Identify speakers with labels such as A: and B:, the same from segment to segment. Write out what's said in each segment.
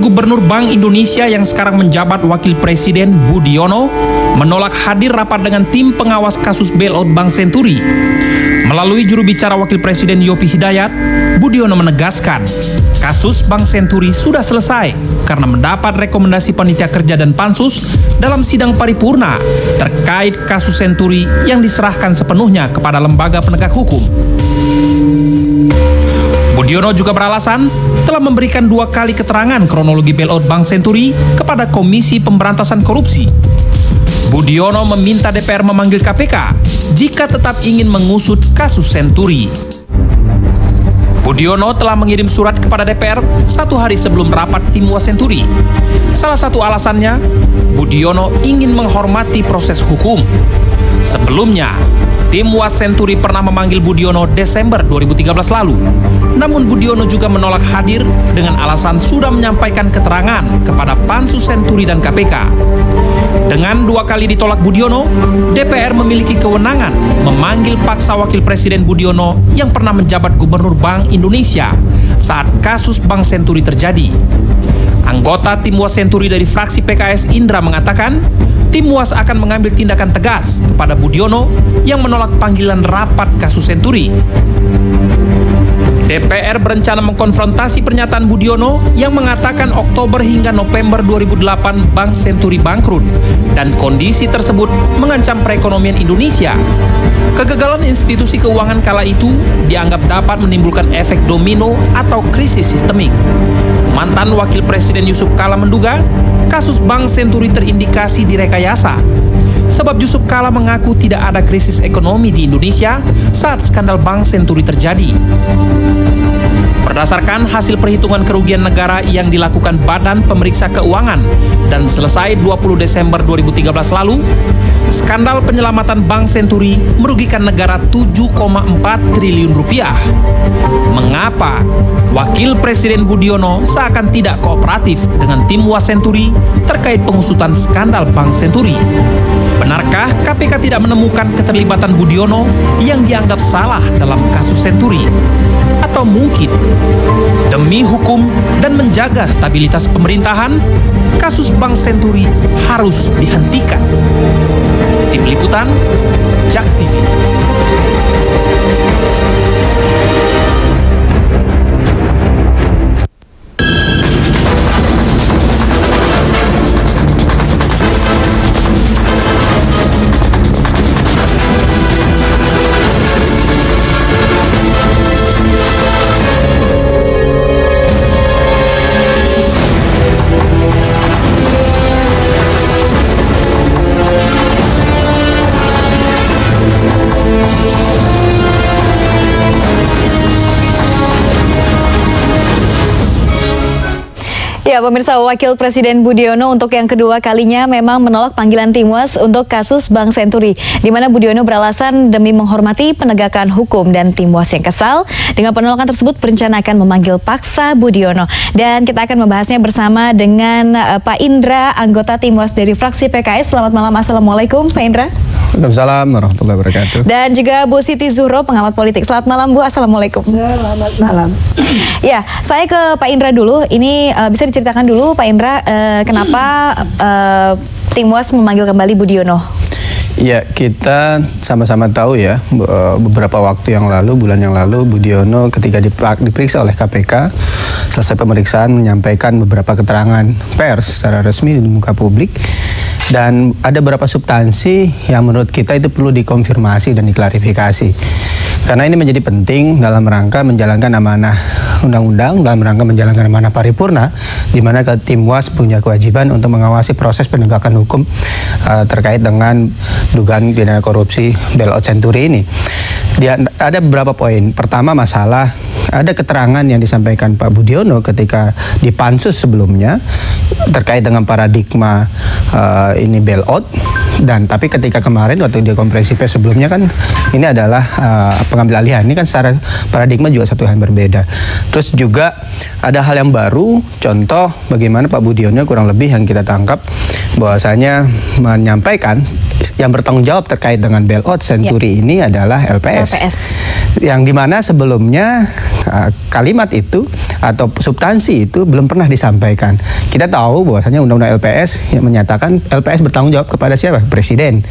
A: Gubernur Bank Indonesia yang sekarang menjabat Wakil Presiden Budiono menolak hadir rapat dengan tim pengawas kasus bailout Bank Senturi. Melalui juru bicara Wakil Presiden Yopi Hidayat, Budiono menegaskan kasus Bank Senturi sudah selesai karena mendapat rekomendasi panitia kerja dan pansus dalam sidang paripurna terkait kasus Senturi yang diserahkan sepenuhnya kepada lembaga penegak hukum. Budiono juga beralasan telah memberikan 2 kali keterangan kronologi bailout Bank Senturi kepada Komisi Pemberantasan Korupsi. Budiono meminta DPR memanggil KPK jika tetap ingin mengusut kasus Senturi. Budiono telah mengirim surat kepada DPR 1 hari sebelum rapat tim Was Senturi. Salah satu alasannya, Budiono ingin menghormati proses hukum. Sebelumnya, tim Was Senturi pernah memanggil Budiono Desember 2013 lalu. Namun Budiono juga menolak hadir dengan alasan sudah menyampaikan keterangan kepada Pansus Senturi dan KPK. Dengan 2 kali ditolak Budiono, DPR memiliki kewenangan memanggil paksa Wakil Presiden Budiono yang pernah menjabat Gubernur Bank Indonesia saat kasus Bank Senturi terjadi. Anggota tim Was Senturi dari fraksi PKS Indra mengatakan, tim Was akan mengambil tindakan tegas kepada Budiono yang menolak panggilan rapat kasus Senturi. DPR berencana mengkonfrontasi pernyataan Budiono yang mengatakan Oktober hingga November 2008 Bank Senturi bangkrut dan kondisi tersebut mengancam perekonomian Indonesia. Kegagalan institusi keuangan kala itu dianggap dapat menimbulkan efek domino atau krisis sistemik. Mantan Wakil Presiden Yusuf Kala menduga kasus Bank Senturi terindikasi direkayasa. Sebab Yusuf Kala mengaku tidak ada krisis ekonomi di Indonesia saat skandal Bank Senturi terjadi. Berdasarkan hasil perhitungan kerugian negara yang dilakukan Badan Pemeriksa Keuangan dan selesai 20 Desember 2013 lalu, skandal penyelamatan Bank Senturi merugikan negara 7,4 triliun rupiah. Mengapa Wakil Presiden Budiono seakan tidak kooperatif dengan tim Was Senturi terkait pengusutan skandal Bank Senturi? Benarkah KPK tidak menemukan keterlibatan Budiono yang dianggap salah dalam kasus Senturi? Atau mungkin demi hukum dan menjaga stabilitas pemerintahan, kasus Bank Senturi harus dihentikan? Tim Liputan, JAK TV.
B: Ya, pemirsa, Wakil Presiden Budiono untuk yang kedua kalinya memang menolak panggilan tim Was untuk kasus Bank Senturi, di mana Budiono beralasan demi menghormati penegakan hukum, dan tim Was yang kesal dengan penolakan tersebut berencana akan memanggil paksa Budiono. Dan kita akan membahasnya bersama dengan Pak Indra, anggota tim Was dari fraksi PKS. Selamat malam, Assalamualaikum Pak Indra.
C: Waalaikumsalam warahmatullahi wabarakatuh.
B: Dan juga Bu Siti Zuhro, pengamat politik. Selamat malam Bu, Assalamualaikum.
D: Selamat malam.
B: Ya, saya ke Pak Indra dulu. Ini bisa diceritakan dulu Pak Indra, kenapa tim Was memanggil kembali Budiono?
C: Ya, kita sama-sama tahu ya, beberapa waktu yang lalu, bulan yang lalu, Budiono ketika diperiksa oleh KPK, selesai pemeriksaan menyampaikan beberapa keterangan pers secara resmi di muka publik. Dan ada beberapa substansi yang menurut kita itu perlu dikonfirmasi dan diklarifikasi. Karena ini menjadi penting dalam rangka menjalankan amanah undang-undang, dalam rangka menjalankan amanah paripurna, di mana tim Was punya kewajiban untuk mengawasi proses penegakan hukum terkait dengan dugaan pidana korupsi bailout Senturi ini. Ada beberapa poin. Pertama, masalah ada keterangan yang disampaikan Pak Budiono ketika di pansus sebelumnya terkait dengan paradigma ini bailout, dan tapi ketika kemarin waktu di konferensi pers sebelumnya kan ini adalah pengambil alihan. Ini kan secara paradigma juga satu hal yang berbeda. Terus juga ada hal yang baru, contoh bagaimana Pak Budiono kurang lebih yang kita tangkap bahwasanya menyampaikan yang bertanggung jawab terkait dengan bailout Senturi ini adalah LPS. Yang dimana sebelumnya kalimat itu atau substansi itu belum pernah disampaikan. Kita tahu bahwasanya undang-undang LPS yang menyatakan LPS bertanggung jawab kepada siapa? Presiden.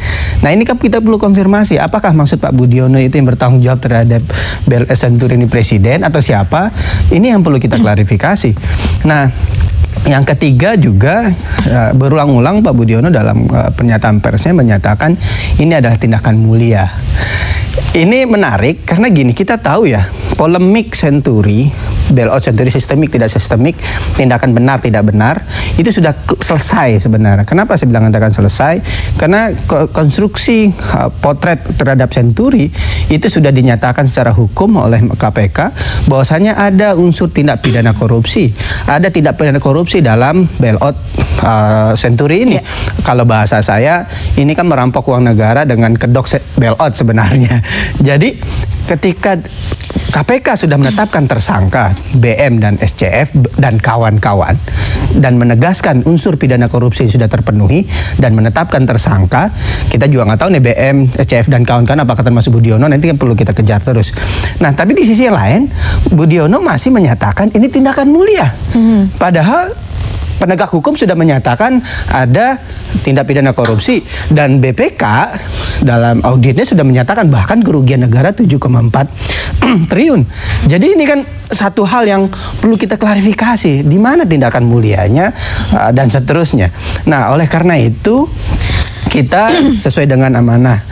C: Nah ini kan kita perlu konfirmasi, apakah maksud Pak Budiono itu yang bertanggung jawab terhadap BLS Senturi ini presiden atau siapa? Ini yang perlu kita klarifikasi. Nah, yang ketiga juga berulang-ulang Pak Budiono dalam pernyataan persnya menyatakan ini adalah tindakan mulia. Ini menarik karena gini, kita tahu ya, polemik Senturi, bailout Senturi sistemik tidak sistemik, tindakan benar tidak benar, itu sudah selesai sebenarnya. Kenapa saya bilang katakan selesai? Karena konstruksi potret terhadap Senturi itu sudah dinyatakan secara hukum oleh KPK bahwasanya ada unsur tindak pidana korupsi, ada tindak pidana korupsi dalam bailout Senturi ini. Kalau bahasa saya, ini kan merampok uang negara dengan kedok bailout sebenarnya. Jadi ketika KPK sudah menetapkan tersangka BM dan SCF dan kawan-kawan dan menegaskan unsur pidana korupsi sudah terpenuhi dan menetapkan tersangka, kita juga nggak tahu nih BM, SCF dan kawan-kawan apakah termasuk Budiono, nanti kan perlu kita kejar terus. Nah tapi di sisi yang lain Budiono masih menyatakan ini tindakan mulia, padahal penegak hukum sudah menyatakan ada tindak pidana korupsi dan BPK dalam auditnya sudah menyatakan bahkan kerugian negara 7,4 triliun. Jadi ini kan satu hal yang perlu kita klarifikasi, di mana tindakan mulianya dan seterusnya. Nah, oleh karena itu kita sesuai dengan amanah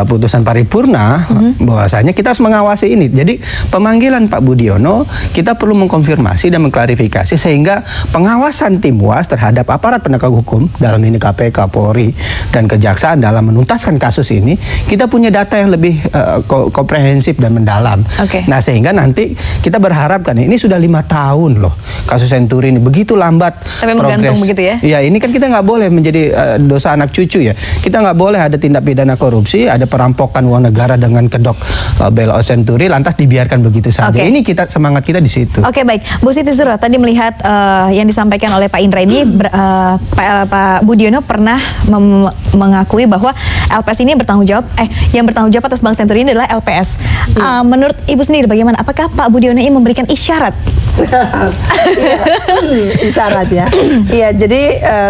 C: putusan paripurna bahwasanya kita harus mengawasi ini. Jadi pemanggilan Pak Budiono kita perlu mengkonfirmasi dan mengklarifikasi sehingga pengawasan tim UAS terhadap aparat penegak hukum dalam ini KPK, Polri dan Kejaksaan dalam menuntaskan kasus ini kita punya data yang lebih komprehensif dan mendalam. Nah sehingga nanti kita berharapkan ini sudah 5 tahun loh kasus Senturi ini begitu lambat
B: tapi menggantung begitu ya?
C: Ya ini kan kita nggak boleh menjadi dosa anak cucu ya. Kita nggak boleh ada tindak pidana korupsi, ada perampokan uang negara dengan kedok bailout Senturi, lantas dibiarkan begitu saja. Ini kita semangat kita di situ.
B: Oke, baik. Bu Siti Zuhro, tadi melihat yang disampaikan oleh Pak Indra ini, Pak Budiono pernah mengakui bahwa LPS ini bertanggung jawab, yang bertanggung jawab atas Bank Senturi ini adalah LPS. Menurut Ibu sendiri bagaimana? Apakah Pak Budiono ini memberikan isyarat?
D: Isyarat ya. Iya, jadi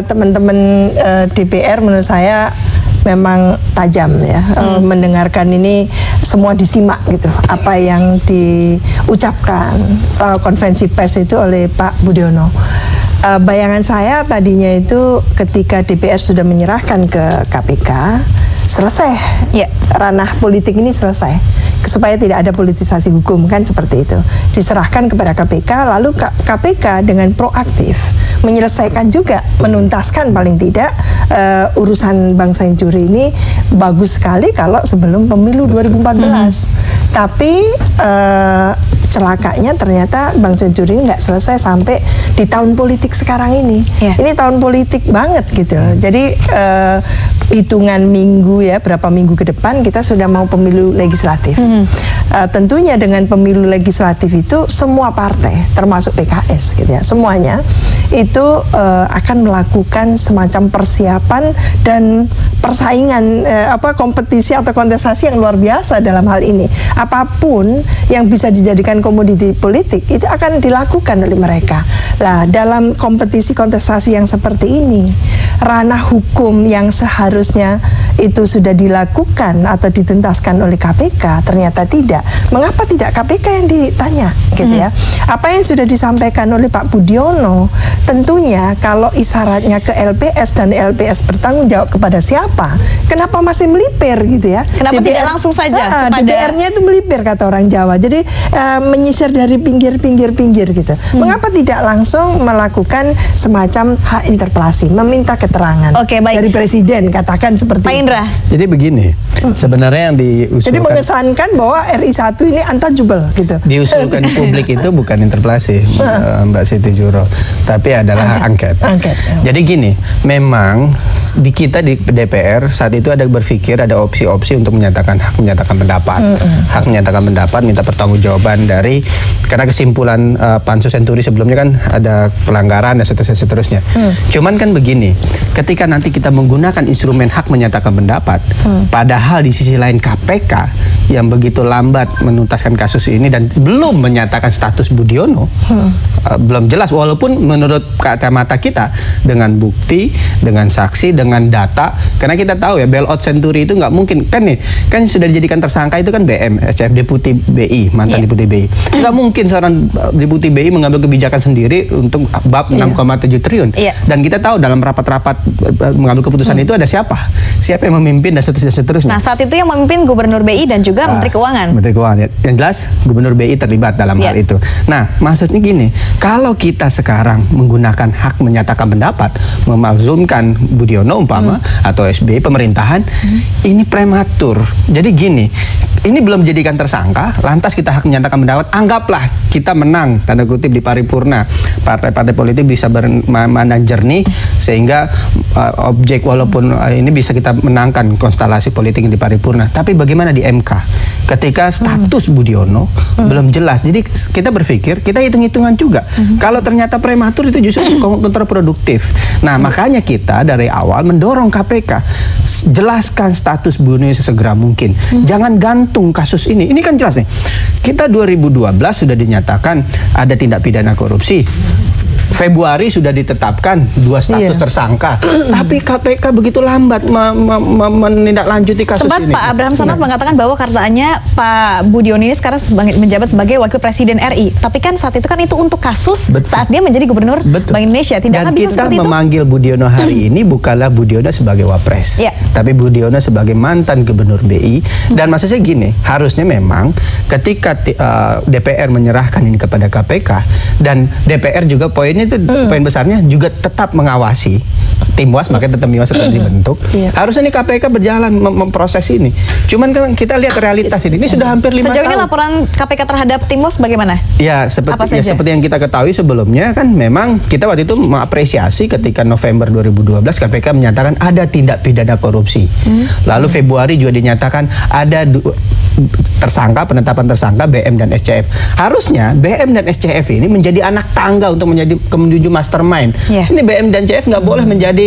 D: teman-teman DPR menurut saya memang tajam ya, mendengarkan ini semua disimak gitu apa yang diucapkan konferensi pers itu oleh Pak Budiono. Bayangan saya tadinya itu ketika DPR sudah menyerahkan ke KPK selesai ranah politik ini selesai supaya tidak ada politisasi hukum kan seperti itu, diserahkan kepada KPK lalu KPK dengan proaktif menyelesaikan juga menuntaskan paling tidak urusan Bank Senturi ini bagus sekali kalau sebelum pemilu 2014 tapi celakanya ternyata Bank Senturi nggak selesai sampai di tahun politik sekarang ini. Ini tahun politik banget gitu. Jadi hitungan minggu ya, berapa minggu ke depan kita sudah mau pemilu legislatif. Tentunya dengan pemilu legislatif itu semua partai termasuk PKS gitu ya, semuanya itu akan melakukan semacam persiapan dan persaingan kompetisi atau kontestasi yang luar biasa dalam hal ini. Apapun yang bisa dijadikan komoditi politik itu akan dilakukan oleh mereka. Nah, dalam kompetisi kontestasi yang seperti ini, ranah hukum yang seharusnya itu sudah dilakukan atau dituntaskan oleh KPK ternyata tidak. Mengapa tidak KPK yang ditanya gitu ya? Apa yang sudah disampaikan oleh Pak Budiono tentunya kalau isyaratnya ke LPS dan LPS bertanggung jawab kepada siapa, kenapa masih melipir gitu ya?
B: Kenapa tidak langsung saja kepada
D: DPR-nya itu melipir kata orang Jawa. Jadi menyisir dari pinggir gitu. Mengapa tidak langsung melakukan semacam hak interpelasi, meminta keterangan dari Presiden, katakan seperti
B: Pak Indra.
C: Jadi begini, sebenarnya yang diusulkan,
D: jadi mengesankan bahwa RI 1 ini untouchable gitu.
C: Diusulkan publik itu bukan interpelasi, Mbak Siti Zuhro, tapi adalah angket. Jadi gini, memang di kita di DPR saat itu ada berpikir ada opsi-opsi untuk menyatakan hak menyatakan pendapat, hak menyatakan pendapat, minta pertanggungjawaban dari, karena kesimpulan Pansus Senturi sebelumnya kan ada pelanggaran dan seterusnya. Cuman kan begini, ketika nanti kita menggunakan instrumen hak menyatakan pendapat, padahal di sisi lain KPK yang begitu lambat menuntaskan kasus ini dan belum menyatakan status Budiono, belum jelas. Walaupun menurut kacamata kita dengan bukti, dengan saksi, dengan data, karena kita tahu ya bailout Senturi itu nggak mungkin kan nih, kan sudah dijadikan tersangka itu kan BM, SCF Deputi BI, mantan Deputi BI. Nggak mungkin seorang Deputi BI mengambil kebijakan sendiri untuk bab 6,7 triliun. Dan kita tahu dalam rapat-rapat mengambil keputusan itu ada siapa yang memimpin dan seterusnya.
B: Nah, saat itu yang memimpin Gubernur BI dan juga Menteri Keuangan.
C: Menteri Keuangan, ya. Yang jelas Gubernur BI terlibat dalam hal itu. Nah, maksudnya gini, kalau kita sekarang menggunakan hak menyatakan pendapat, memalsumkan Budiono umpama atau SBY pemerintahan, ini prematur. Jadi gini, ini belum dijadikan tersangka, lantas kita hak menyatakan pendapat, anggaplah kita menang, tanda kutip, di paripurna. Partai-partai politik bisa bermana jernih, sehingga objek walaupun ini bisa kita menangkan konstelasi politik di paripurna. Tapi bagaimana di MK? Ketika status Budiono belum jelas. Jadi kita berpikir, kita hitung-hitungan juga. Kalau ternyata prematur itu justru kontraproduktif. Nah, makanya kita dari awal mendorong KPK, jelaskan status Budiono sesegera mungkin. Jangan gantung kasus ini. Ini kan jelas nih. Kita 2012 sudah dinyatakan ada tindak pidana korupsi. Februari sudah ditetapkan 2 status tersangka, tapi KPK begitu lambat menindaklanjuti kasus
B: sempat
C: ini.
B: Pak Abraham Samad mengatakan bahwa katanya Pak Budiono ini sekarang menjabat sebagai Wakil Presiden RI, tapi kan saat itu kan itu untuk kasus saat dia menjadi Gubernur Bank Indonesia. Tidak
C: Dan
B: bisa
C: kita
B: seperti itu.
C: memanggil Budiono hari ini bukanlah Budiono sebagai Wapres, tapi Budiono sebagai mantan Gubernur BI. Dan maksudnya gini, harusnya memang ketika DPR menyerahkan ini kepada KPK dan DPR juga poinnya itu poin besarnya juga tetap mengawasi Timwas, makanya tetap Timwas tetap dibentuk. Harusnya nih KPK berjalan memproses ini. Cuman kan kita lihat realitas ini sudah hampir 5 tahun.
B: Sejauh ini laporan KPK terhadap Timwas bagaimana?
C: Ya seperti yang kita ketahui sebelumnya kan memang kita waktu itu mengapresiasi ketika November 2012 KPK menyatakan ada tindak pidana korupsi. Lalu Februari juga dinyatakan ada penetapan tersangka BM dan SCF. Harusnya BM dan SCF ini menjadi anak tangga untuk menuju mastermind. Ini BM dan SCF nggak boleh menjadi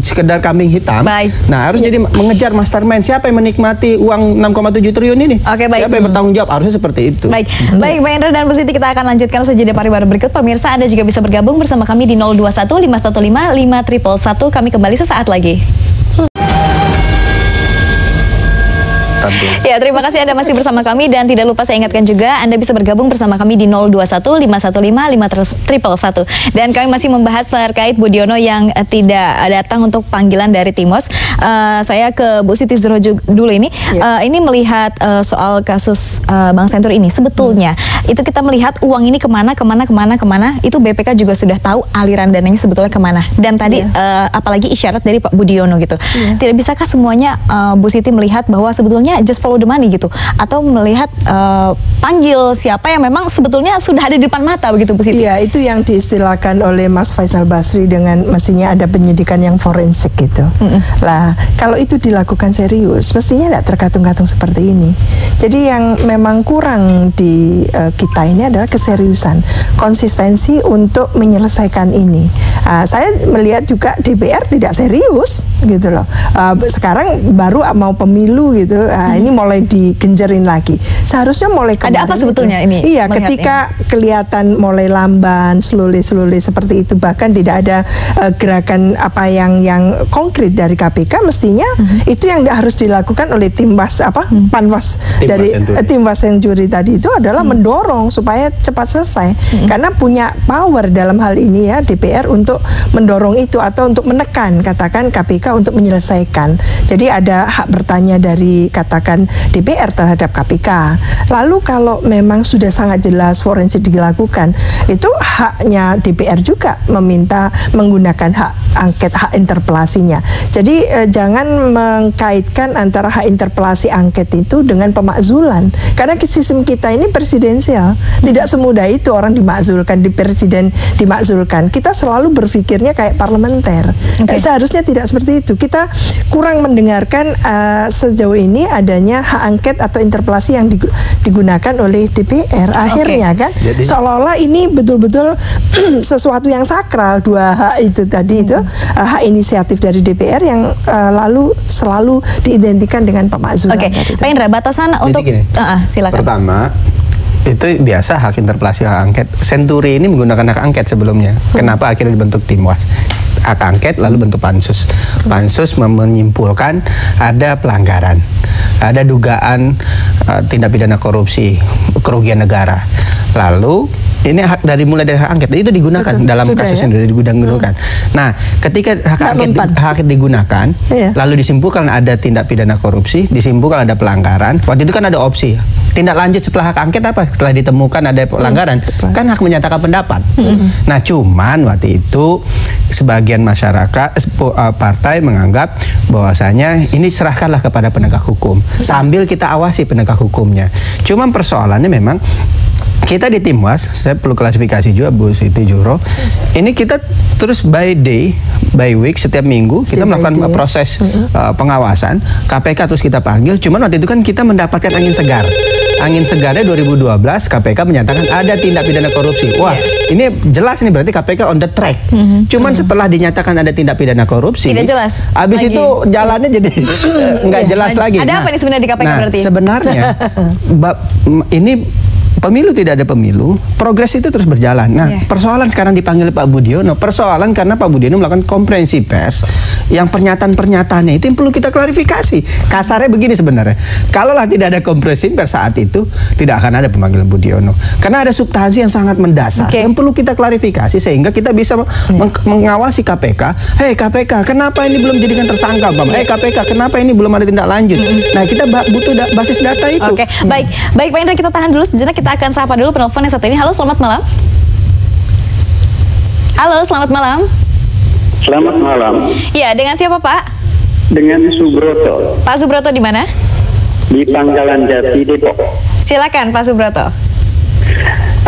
C: sekedar kambing hitam. Nah, harus jadi mengejar mastermind. Siapa yang menikmati uang 6,7 triliun ini? Siapa yang bertanggung jawab? Harusnya seperti itu.
B: Baik, Mbak Indra dan Bu Siti, kita akan lanjutkan saja pariwara berikut. Pemirsa, Anda juga bisa bergabung bersama kami di 021 515 5111. Kami kembali sesaat lagi. Ya, terima kasih Anda masih bersama kami dan tidak lupa saya ingatkan juga Anda bisa bergabung bersama kami di 021 515 5111. Dan kami masih membahas terkait Budiono yang tidak datang untuk panggilan dari Timwas. Saya ke Bu Siti Zuhro dulu ini. Ini melihat soal kasus Bank Senturi ini. Sebetulnya itu kita melihat uang ini kemana, itu BPK juga sudah tahu aliran dananya sebetulnya kemana. Dan tadi apalagi isyarat dari Pak Budiono gitu. Tidak bisakah semuanya Bu Siti melihat bahwa sebetulnya just follow the money gitu, atau melihat panggil siapa yang memang sebetulnya sudah ada di depan mata begitu Bu Siti?
D: Iya, itu yang diistilahkan oleh Mas Faisal Basri dengan mestinya ada penyidikan yang forensik gitu. Lah, kalau itu dilakukan serius, mestinya tidak terkatung-katung seperti ini. Jadi yang memang kurang di kita ini adalah keseriusan, konsistensi untuk menyelesaikan ini. Saya melihat juga DPR tidak serius gitu loh. Sekarang baru mau pemilu gitu. Ini mulai digenjerin lagi. Seharusnya mulai kemarin.
B: Ada apa sebetulnya ini?
D: Iya, ketika kelihatan mulai lamban, slowly seperti itu, bahkan tidak ada gerakan apa yang konkret dari KPK, mestinya itu yang harus dilakukan oleh Timwas Panwas dari Timwas Senturi tadi itu adalah mendorong supaya cepat selesai. Karena punya power dalam hal ini ya DPR untuk mendorong itu atau untuk menekan katakan KPK untuk menyelesaikan. Jadi ada hak bertanya dari katakan DPR terhadap KPK. Lalu kalau memang sudah sangat jelas forensik dilakukan, itu haknya DPR juga meminta menggunakan hak angket, hak interpelasinya. Jadi jangan mengkaitkan antara hak interpelasi angket itu dengan pemakzulan. Karena sistem kita ini presidensial. Tidak semudah itu orang dimakzulkan, di presiden dimakzulkan. Kita selalu berpikirnya kayak parlementer. Seharusnya tidak seperti itu. Kita kurang mendengarkan sejauh ini ada adanya hak angket atau interpelasi yang digunakan oleh DPR. Akhirnya kan seolah-olah ini betul-betul sesuatu yang sakral, dua hak itu tadi itu hak inisiatif dari DPR yang lalu selalu diidentikan dengan pemakzulan.
B: Oke, Pak Indra, batasan untuk silakan.
C: Pertama, itu biasa hak interpelasi, hak angket. Senturi ini menggunakan hak angket sebelumnya. Kenapa akhirnya dibentuk Timwas? Hak angket lalu bentuk pansus. Pansus menyimpulkan ada pelanggaran, ada dugaan tindak pidana korupsi, kerugian negara. Lalu ini mulai dari hak angket itu digunakan dalam kasus yang digunakan. Nah, ketika hak angket digunakan, lalu disimpulkan ada tindak pidana korupsi, disimpulkan ada pelanggaran. Waktu itu kan ada opsi. Tindak lanjut setelah hak angket apa? Setelah ditemukan ada pelanggaran, kan hak menyatakan pendapat. Nah, cuman waktu itu sebagian masyarakat partai menganggap bahwasanya ini serahkanlah kepada penegak hukum sambil kita awasi penegak hukumnya. Cuman persoalannya memang kita di Timwas, saya perlu klarifikasi juga Bu Siti Juro, ini kita terus by day, by week, setiap minggu kita melakukan proses pengawasan. KPK terus kita panggil, cuman waktu itu kan kita mendapatkan angin segar. Angin segarnya 2012 KPK menyatakan ada tindak pidana korupsi. Wah, ini jelas nih berarti KPK on the track. Cuman setelah dinyatakan ada tindak pidana korupsi,
B: tidak jelas.
C: Habis itu jalannya jadi nggak jelas lagi.
B: Ada apa nih sebenarnya di KPK berarti?
C: Sebenarnya ini pemilu tidak ada pemilu, progres itu terus berjalan. Nah, persoalan sekarang dipanggil Pak Budiono, persoalan karena Pak Budiono melakukan konferensi pers yang pernyataan-pernyataannya itu yang perlu kita klarifikasi. Kasarnya begini sebenarnya, kalaulah tidak ada konferensi pers saat itu, tidak akan ada pemanggilan Budiono. Karena ada substansi yang sangat mendasar yang perlu kita klarifikasi sehingga kita bisa mengawasi KPK. Hei KPK, kenapa ini belum dijadikan tersangka, Bang? Hei KPK, kenapa ini belum ada tindak lanjut? Nah, kita butuh basis data itu.
B: Oke, baik Pak Indra, kita tahan dulu sejenak. Kita akan sapa dulu penelpon yang satu ini. Halo, selamat malam. Halo, selamat malam.
E: Selamat malam.
B: Ya, dengan siapa Pak?
E: Dengan Subroto.
B: Pak Subroto di mana?
E: Di Pangkalan Jati, Depok.
B: Silakan Pak Subroto.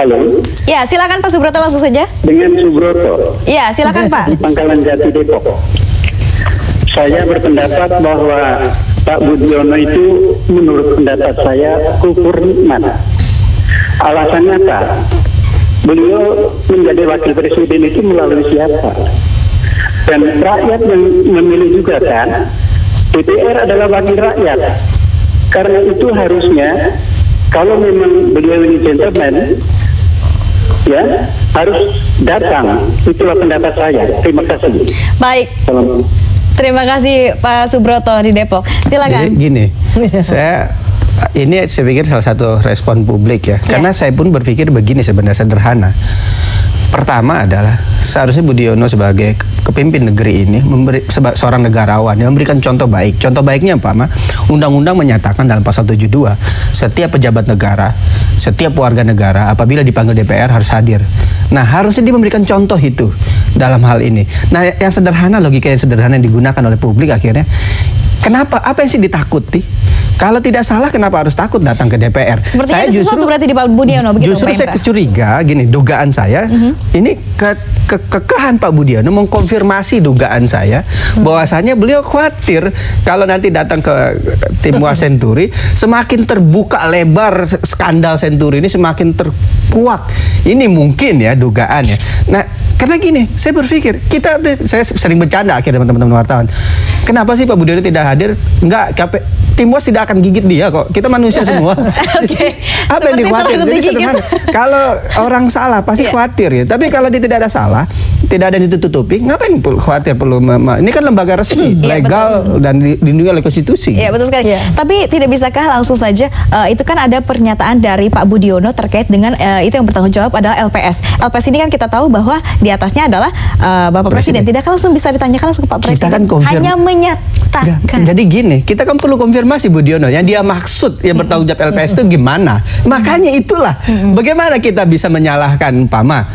E: Halo.
B: Ya, silakan Pak Subroto langsung saja.
E: Dengan Subroto.
B: Ya, silakan Pak.
E: Di Pangkalan Jati, Depok. Saya berpendapat bahwa Pak Budiono itu menurut pendapat saya kufur nikmat. Alasannya apa? Beliau menjadi wakil presiden itu melalui siapa? Dan rakyat yang memilih juga kan? DPR adalah wakil rakyat. Karena itu harusnya kalau memang beliau ini gentleman, ya harus datang. Itulah pendapat saya. Terima kasih.
B: Baik. Terima kasih Pak Subroto di Depok. Silakan.
C: Jadi gini, saya pikir salah satu respon publik ya. Karena saya pun berpikir begini sebenarnya sederhana. Pertama adalah seharusnya Budiono sebagai kepemimpin negeri ini seorang negarawan yang memberikan contoh baik. Contoh baiknya apa, Ma? Undang-undang menyatakan dalam pasal 72 setiap pejabat negara, setiap warga negara apabila dipanggil DPR harus hadir. Nah, harusnya dia memberikan contoh itu dalam hal ini. Nah, yang sederhana, logika yang sederhana yang digunakan oleh publik akhirnya, kenapa? Apa yang sih ditakuti? Kalau tidak salah, kenapa harus takut datang ke DPR?
B: Sepertinya ada sesuatu berarti di Pak Budiono, begitu
C: justru
B: Pak Indra?
C: Saya curiga, gini, dugaan saya, ini kekekahan Pak Budiono mengkonfirmasi dugaan saya, bahwasanya beliau khawatir kalau nanti datang ke Timwas Senturi, semakin terbuka lebar skandal Senturi ini semakin terkuak. Ini mungkin ya dugaannya. Nah, karena gini, saya berpikir, saya sering bercanda akhirnya teman-teman wartawan. Kenapa sih Pak Budiono tidak hadir? Enggak, Timwas tidak akan gigit dia kok. Kita manusia semua. Apa yang dikhawatir? Jadi sederhana. Kalau orang salah pasti khawatir ya. Tapi kalau dia tidak ada salah, tidak ada yang ditutupi, ngapain khawatir perlu? Ini kan lembaga resmi, legal dan dilindungi oleh konstitusi.
B: Iya, betul sekali. Tapi tidak bisakah langsung saja itu kan ada pernyataan dari Pak Budiono terkait dengan itu yang bertanggung jawab adalah LPS. LPS ini kan kita tahu bahwa di atasnya adalah Bapak Presiden. Tidak langsung bisa ditanyakan langsung ke Pak Presiden.
C: Kan
B: hanya menyatakan.
C: Jadi gini, kita kan perlu konfirmasi Budiono yang dia maksud yang bertanggung jawab LPS itu gimana. Makanya itulah bagaimana kita bisa menyalahkan Pama.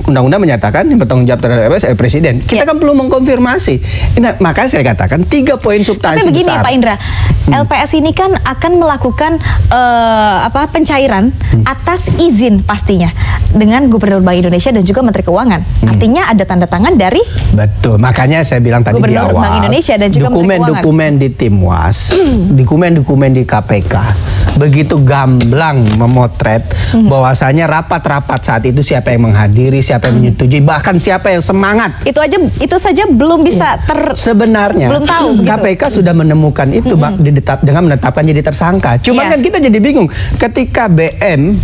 C: Undang-undang menyatakan yang bertanggung jawab terhadap LPS Presiden. Kita kan perlu mengkonfirmasi. Nah, makanya saya katakan 3 poin substansi.
B: Tapi begini
C: besar.
B: Pak Indra, LPS ini kan akan melakukan pencairan atas izin pastinya dengan Gubernur Bank Indonesia dan juga Menteri Keuangan. Artinya ada tanda tangan dari
C: betul. Makanya saya bilang tadi
B: Gubernur
C: di awal,
B: Bank Indonesia dan juga
C: dokumen di Timwas dokumen-dokumen di KPK begitu gamblang memotret bahwasanya rapat-rapat saat itu siapa yang menghadiri, siapa yang menyetujui, bahkan siapa yang semangat.
B: Itu saja belum bisa
C: sebenarnya
B: belum tahu
C: KPK sudah menemukan itu dengan menetapkan jadi tersangka. Cuma kan kita jadi bingung ketika BM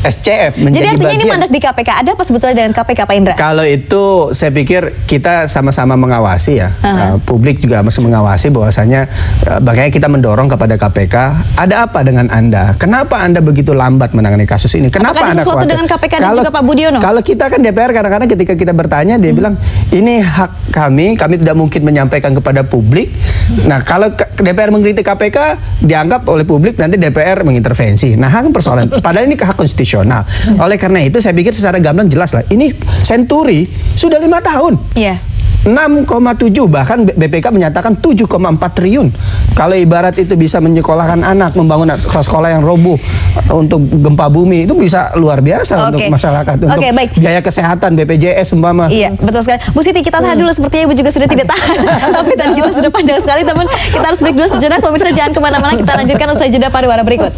C: SCF menjadi
B: jadi artinya
C: bagian.
B: Ini mandat di KPK. Ada apa sebetulnya dengan KPK, Pak Indra?
C: Kalau itu saya pikir kita sama-sama mengawasi ya. Publik juga harus mengawasi bahwasanya makanya kita mendorong kepada KPK, ada apa dengan Anda? Kenapa Anda begitu lambat menangani kasus ini? Kenapa
B: Anda sesuatu dengan KPK dan juga Pak Budiono?
C: Kalau kita kan DPR kadang-kadang ketika kita bertanya dia bilang ini hak kami tidak mungkin menyampaikan kepada publik. Nah, kalau DPR mengkritik KPK dianggap oleh publik nanti DPR mengintervensi. Nah, kan persoalan. Padahal ini hak konstitusional. Oleh karena itu saya pikir secara gamblang jelas lah. Ini Senturi sudah 5 tahun.
B: Iya.
C: 6,7 bahkan BPK menyatakan 7,4 triliun. Kalau ibarat itu bisa menyekolahkan anak, membangun sekolah yang roboh untuk gempa bumi, itu bisa luar biasa untuk masyarakat, untuk biaya kesehatan BPJS umpama.
B: Iya, betul sekali. Bu Siti, kita tahan dulu, sepertinya Ibu juga sudah tidak tahan. Tapi tadi kita sudah panjang sekali, teman. Kita harus break dulu sejenak. Pemirsa jangan kemana-mana, kita lanjutkan usai jeda pariwara berikut.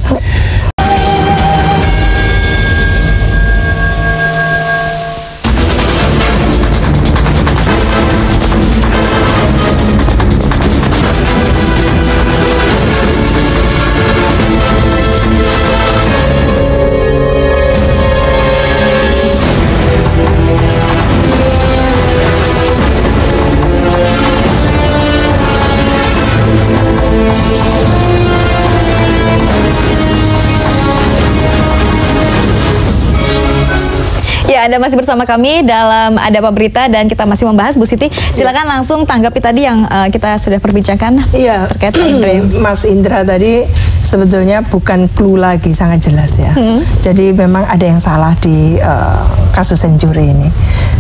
B: Ya, Anda masih bersama kami dalam Ada Apa Berita dan kita masih membahas. Bu Siti, silakan langsung tanggapi tadi yang kita sudah perbincangkan terkait Pak Indra.
D: Mas Indra tadi sebetulnya bukan clue lagi, sangat jelas ya. Jadi memang ada yang salah di kasus Senturi ini.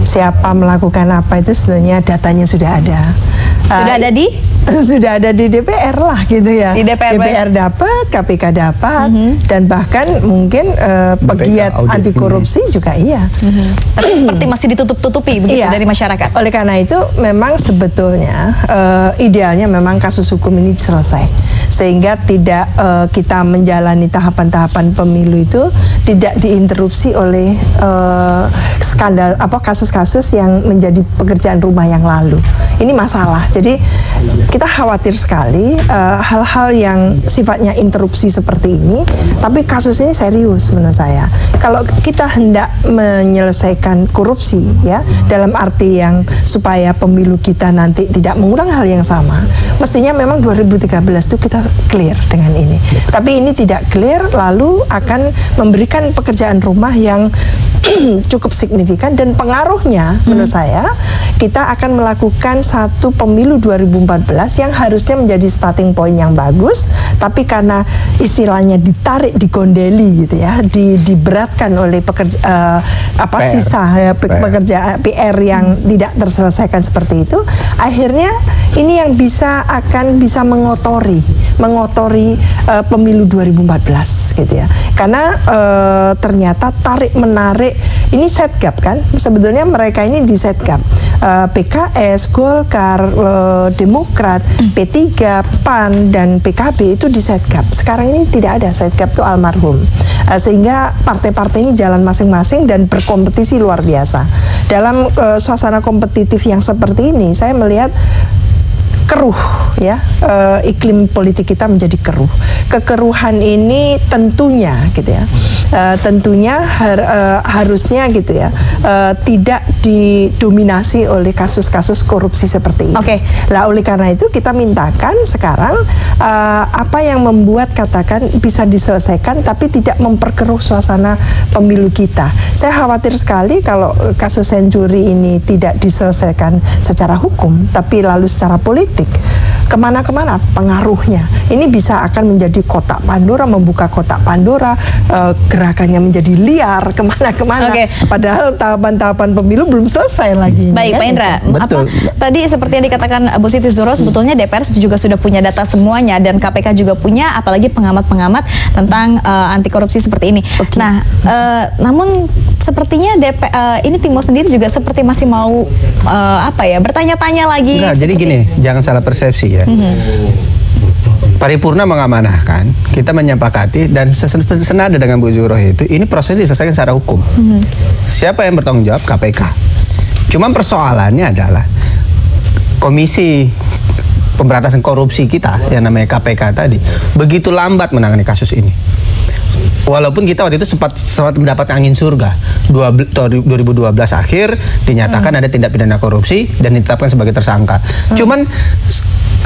D: Siapa melakukan apa itu sebenarnya datanya sudah ada.
B: Sudah ada di?
D: Sudah ada di DPR lah gitu ya.
B: Di DPR
D: dapat, KPK dapat, dan bahkan mungkin pegiat anti korupsi juga iya.
B: Tapi seperti masih ditutup-tutupi begitu dari masyarakat.
D: Oleh karena itu memang sebetulnya idealnya memang kasus hukum ini selesai, sehingga tidak kita menjalani tahapan-tahapan pemilu itu tidak diinterupsi oleh skandal kasus-kasus yang menjadi pekerjaan rumah yang lalu. Ini masalah. Jadi kita khawatir sekali hal-hal yang sifatnya interupsi seperti ini, tapi kasus ini serius menurut saya. Kalau kita hendak menyelesaikan korupsi ya, dalam arti yang supaya pemilu kita nanti tidak mengulang hal yang sama, mestinya memang 2013 itu kita clear dengan ini. Tapi ini tidak clear, lalu akan memberikan pekerjaan rumah yang cukup signifikan, dan pengaruhnya menurut saya kita akan melakukan satu pemilu 2014 yang harusnya menjadi starting point yang bagus, tapi karena istilahnya ditarik, digondeli gitu ya, diberatkan oleh pekerjaan PR yang tidak terselesaikan seperti itu, akhirnya ini yang akan bisa mengotori pemilu 2014 gitu ya. Karena ternyata tarik menarik ini setgap kan, sebetulnya mereka ini di setgap. PKS, Golkar, Demokrat, P3, PAN, dan PKB itu di setgap. Sekarang ini tidak ada, setgap itu almarhum. Sehingga partai-partai ini jalan masing-masing dan berkompetisi luar biasa. Dalam suasana kompetitif yang seperti ini, saya melihat keruh ya, iklim politik kita menjadi keruh. Kekeruhan ini tentunya gitu ya, harusnya gitu ya, tidak didominasi oleh kasus-kasus korupsi seperti ini. Lah oleh karena itu kita mintakan sekarang apa yang membuat katakan bisa diselesaikan tapi tidak memperkeruh suasana pemilu kita. Saya khawatir sekali kalau kasus Senturi ini tidak diselesaikan secara hukum tapi lalu secara politik, kemana-kemana pengaruhnya. Ini bisa akan menjadi kotak Pandora, membuka kotak Pandora, gerakannya menjadi liar kemana-kemana. Padahal tahapan-tahapan pemilu belum selesai lagi.
B: Baik, Pak Indra. Tadi seperti yang dikatakan Bu Siti Zuhro, sebetulnya DPR juga sudah punya data semuanya dan KPK juga punya, apalagi pengamat-pengamat tentang anti korupsi seperti ini. Nah, namun sepertinya ini Timo sendiri juga seperti masih mau bertanya-tanya lagi.
C: Enggak, jadi gini, jangan salah persepsi ya. paripurna mengamanahkan, kita menyepakati dan senada dengan Bu Zuhroh itu, ini proses diselesaikan secara hukum. Siapa yang bertanggung jawab? KPK. Cuman persoalannya adalah Komisi Pemberantasan Korupsi kita yang namanya KPK tadi begitu lambat menangani kasus ini. Walaupun kita waktu itu sempat mendapat angin surga 2012 akhir dinyatakan ada tindak pidana korupsi dan ditetapkan sebagai tersangka. Cuman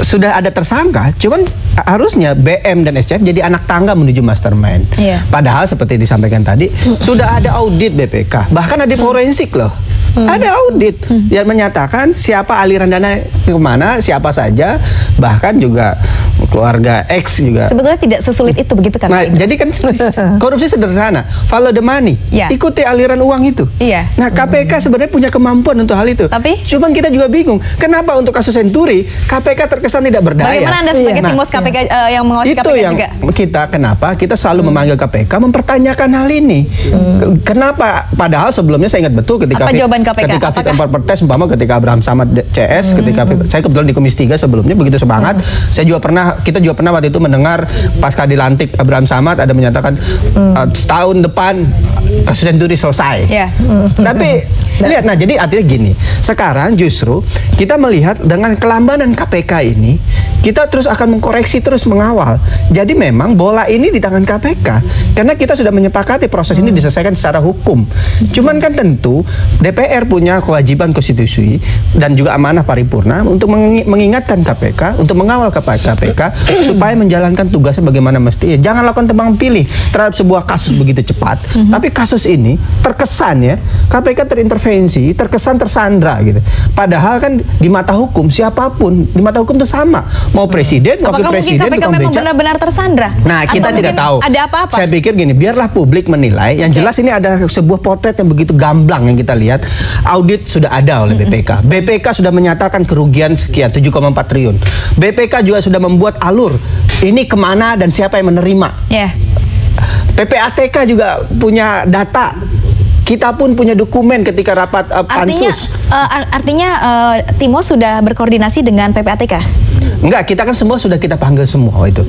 C: sudah ada tersangka, cuman harusnya BM dan SCF jadi anak tangga menuju mastermind. Padahal seperti disampaikan tadi sudah ada audit BPK, bahkan ada forensik loh. Ada audit yang menyatakan siapa aliran dana kemana, siapa saja, bahkan juga keluarga X juga.
B: Sebetulnya tidak sesulit itu begitu kan?
C: Nah, jadi kan korupsi sederhana, follow the money, ikuti aliran uang itu. Nah, KPK sebenarnya punya kemampuan untuk hal itu.
B: Tapi
C: cuman kita juga bingung, kenapa untuk kasus Senturi KPK terkesan tidak berdaya.
B: Bagaimana Anda sebagai tim KPK yang mengawasi KPK
C: yang
B: juga?
C: Kenapa kita selalu memanggil KPK mempertanyakan hal ini? Kenapa? Padahal sebelumnya saya ingat betul ketika
B: KPK?
C: Ketika fit and proper test, umpama ketika Abraham Samad CS, ketika saya kebetulan di Komisi 3 sebelumnya begitu semangat, kita juga pernah waktu itu mendengar pasca dilantik Abraham Samad ada menyatakan setahun depan kasus Senturi selesai. Tapi lihat, nah jadi artinya gini, sekarang justru kita melihat dengan kelambanan KPK ini, kita terus akan mengkoreksi, terus mengawal. Jadi memang bola ini di tangan KPK karena kita sudah menyepakati proses ini diselesaikan secara hukum. Cuman kan tentu DPR punya kewajiban konstitusi dan juga amanah paripurna untuk mengingatkan KPK, untuk mengawal KPK supaya menjalankan tugasnya bagaimana mestinya. Jangan lakukan tebang pilih terhadap sebuah kasus begitu cepat. Tapi kasus ini terkesan ya KPK terintervensi, terkesan tersandra gitu. Padahal kan di mata hukum siapapun di mata hukum itu sama. Mau presiden, wakil presiden,
B: KPK memang benar-benar tersandra?
C: Nah, kita tidak tahu.
B: Ada apa-apa?
C: Saya pikir gini, biarlah publik menilai. Yang jelas ini ada sebuah potret yang begitu gamblang yang kita lihat. Audit sudah ada oleh BPK. BPK sudah menyatakan kerugian sekian 7,4 triliun. BPK juga sudah membuat alur ini kemana dan siapa yang menerima. PPATK juga punya data. Kita pun punya dokumen ketika rapat pansus.
B: Artinya Timo sudah berkoordinasi dengan PPATK?
C: Enggak, kita kan semua sudah kita panggil semua itu.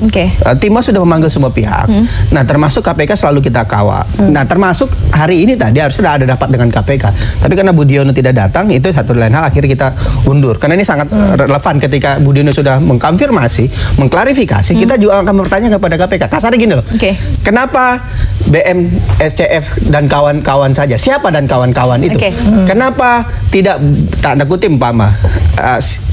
C: Timo sudah memanggil semua pihak. Nah, termasuk KPK selalu kita kawal. Nah, termasuk hari ini tadi harus sudah ada rapat dengan KPK. Tapi karena Budiono tidak datang, itu satu lain hal akhirnya kita undur. Karena ini sangat relevan ketika Budiono sudah mengkonfirmasi, mengklarifikasi, kita juga akan bertanya kepada KPK. Kasarnya gini loh. Kenapa BM, SCF dan kawan-kawan saja? Siapa dan kawan-kawan itu? Kenapa tidak, tanda kutip umpama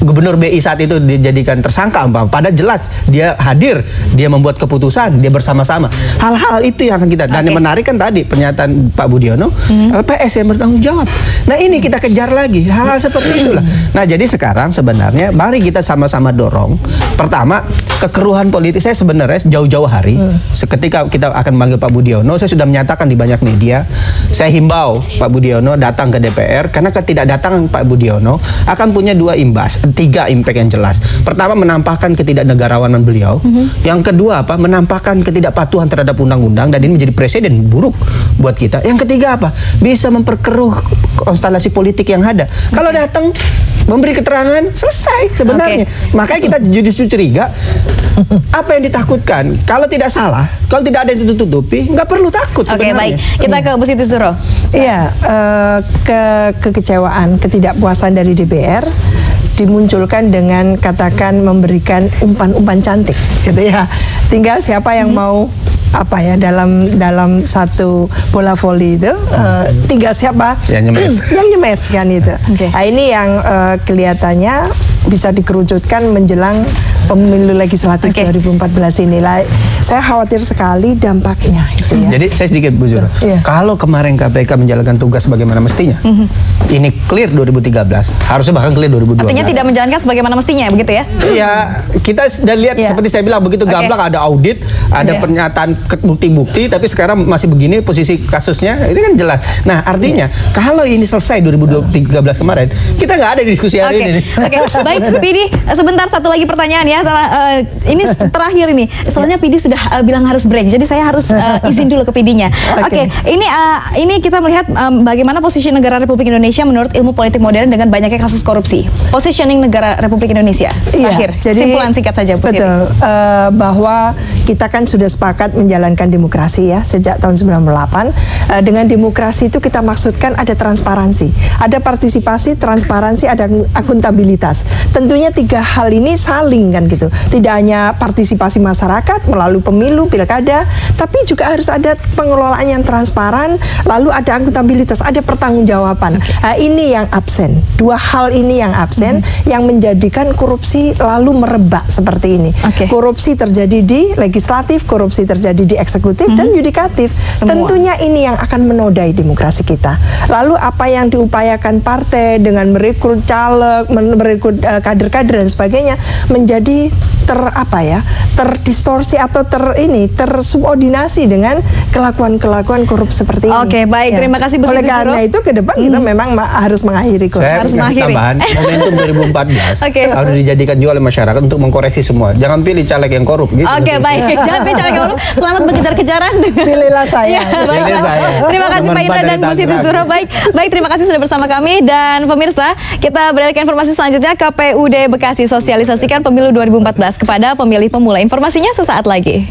C: Gubernur BI saat itu dijadikan tersangka umpama, padahal jelas dia hadir, dia membuat keputusan, dia bersama-sama. Hal-hal itu yang akan kita, dan yang menarik kan tadi pernyataan Pak Budiono, LPS yang bertanggung jawab. Nah, ini kita kejar lagi hal-hal seperti itulah. Nah, jadi sekarang sebenarnya mari kita sama-sama dorong. Pertama, kekeruhan politik saya sebenarnya jauh-jauh hari, seketika kita akan memanggil Pak Budiono, saya sudah menyatakan di banyak media, saya himbau Pak Budiono datang ke DPR, karena ketidakdatangan Pak Budiono akan punya tiga impact yang jelas. Pertama, menampakkan ketidaknegarawanan beliau. Yang kedua apa? Menampakkan ketidakpatuhan terhadap undang-undang, dan ini menjadi presiden buruk buat kita. Yang ketiga apa? Bisa memperkeruh konstelasi politik yang ada. Kalau datang memberi keterangan, selesai sebenarnya. Makanya kita justru curiga, apa yang ditakutkan? Kalau tidak salah, kalau tidak ada yang ditutupi, nggak perlu takut sebenarnya.
B: Baik. Kita ke Bu Siti Zuhroh.
D: Iya, kekecewaan, ketidakpuasan dari DPR dimunculkan dengan katakan memberikan umpan-umpan cantik, gitu ya. Tinggal siapa yang mau apa ya dalam satu bola voli itu, tinggal siapa yang nyemes kan itu. Nah, ini yang kelihatannya bisa dikerucutkan menjelang pemilu legislatif 2014 inilah. Saya khawatir sekali dampaknya itu ya.
C: Jadi saya sedikit Bu Zuhroh. Kalau kemarin KPK menjalankan tugas sebagaimana mestinya, ini clear 2013, harusnya bahkan clear 2012.
B: Artinya tidak menjalankan sebagaimana mestinya, begitu ya?
C: Iya, kita sudah lihat seperti saya bilang begitu gamblang, ada audit, ada pernyataan bukti-bukti, tapi sekarang masih begini posisi kasusnya, ini kan jelas. Nah, artinya kalau ini selesai 2013 kemarin, kita nggak ada diskusi hari ini.
B: Baik, Pidi, sebentar satu lagi pertanyaan ya. ya, ini terakhir ini. Soalnya PD sudah bilang harus break, jadi saya harus izin dulu ke PD-nya. Oke, ini kita melihat bagaimana posisi negara Republik Indonesia menurut ilmu politik modern dengan banyaknya kasus korupsi. Positioning negara Republik Indonesia. Terakhir, jadi, simpulan singkat saja, Bu Siti.
D: Betul, bahwa kita kan sudah sepakat menjalankan demokrasi ya sejak tahun 98. Dengan demokrasi itu kita maksudkan ada transparansi, ada partisipasi, transparansi, ada akuntabilitas. Tentunya tiga hal ini saling kan gitu. Tidak hanya partisipasi masyarakat melalui pemilu, pilkada, tapi juga harus ada pengelolaan yang transparan, lalu ada akuntabilitas, ada pertanggungjawaban. Ini yang absen. Dua hal ini yang absen yang menjadikan korupsi lalu merebak seperti ini. Korupsi terjadi di legislatif, korupsi terjadi di eksekutif dan yudikatif. Tentunya ini yang akan menodai demokrasi kita. Lalu apa yang diupayakan partai dengan merekrut caleg, merekrut kader-kader dan sebagainya menjadi terdistorsi atau tersubordinasi dengan kelakuan-kelakuan korup seperti ini.
B: Oke, baik. Terima kasih Bu Siti
D: Oleh karena itu ke depan kita memang harus mengakhiri korupsi.
C: Saya harus mengakhiri. Tambahan, momentum 2014 harus dijadikan juga oleh masyarakat untuk mengkoreksi semua. Jangan pilih caleg yang korup. Gitu.
B: Oke, baik. Jangan pilih caleg yang korup. Selamat berkejar-kejaran.
D: Pilihlah saya.
B: Terima kasih Pak Indra dan Bu Siti Zuhro. Baik, terima kasih sudah bersama kami. Dan pemirsa, kita beralih ke informasi selanjutnya. KPUD Bekasi sosialisasikan pemilu 2014 kepada pemilih pemula. Informasinya sesaat lagi.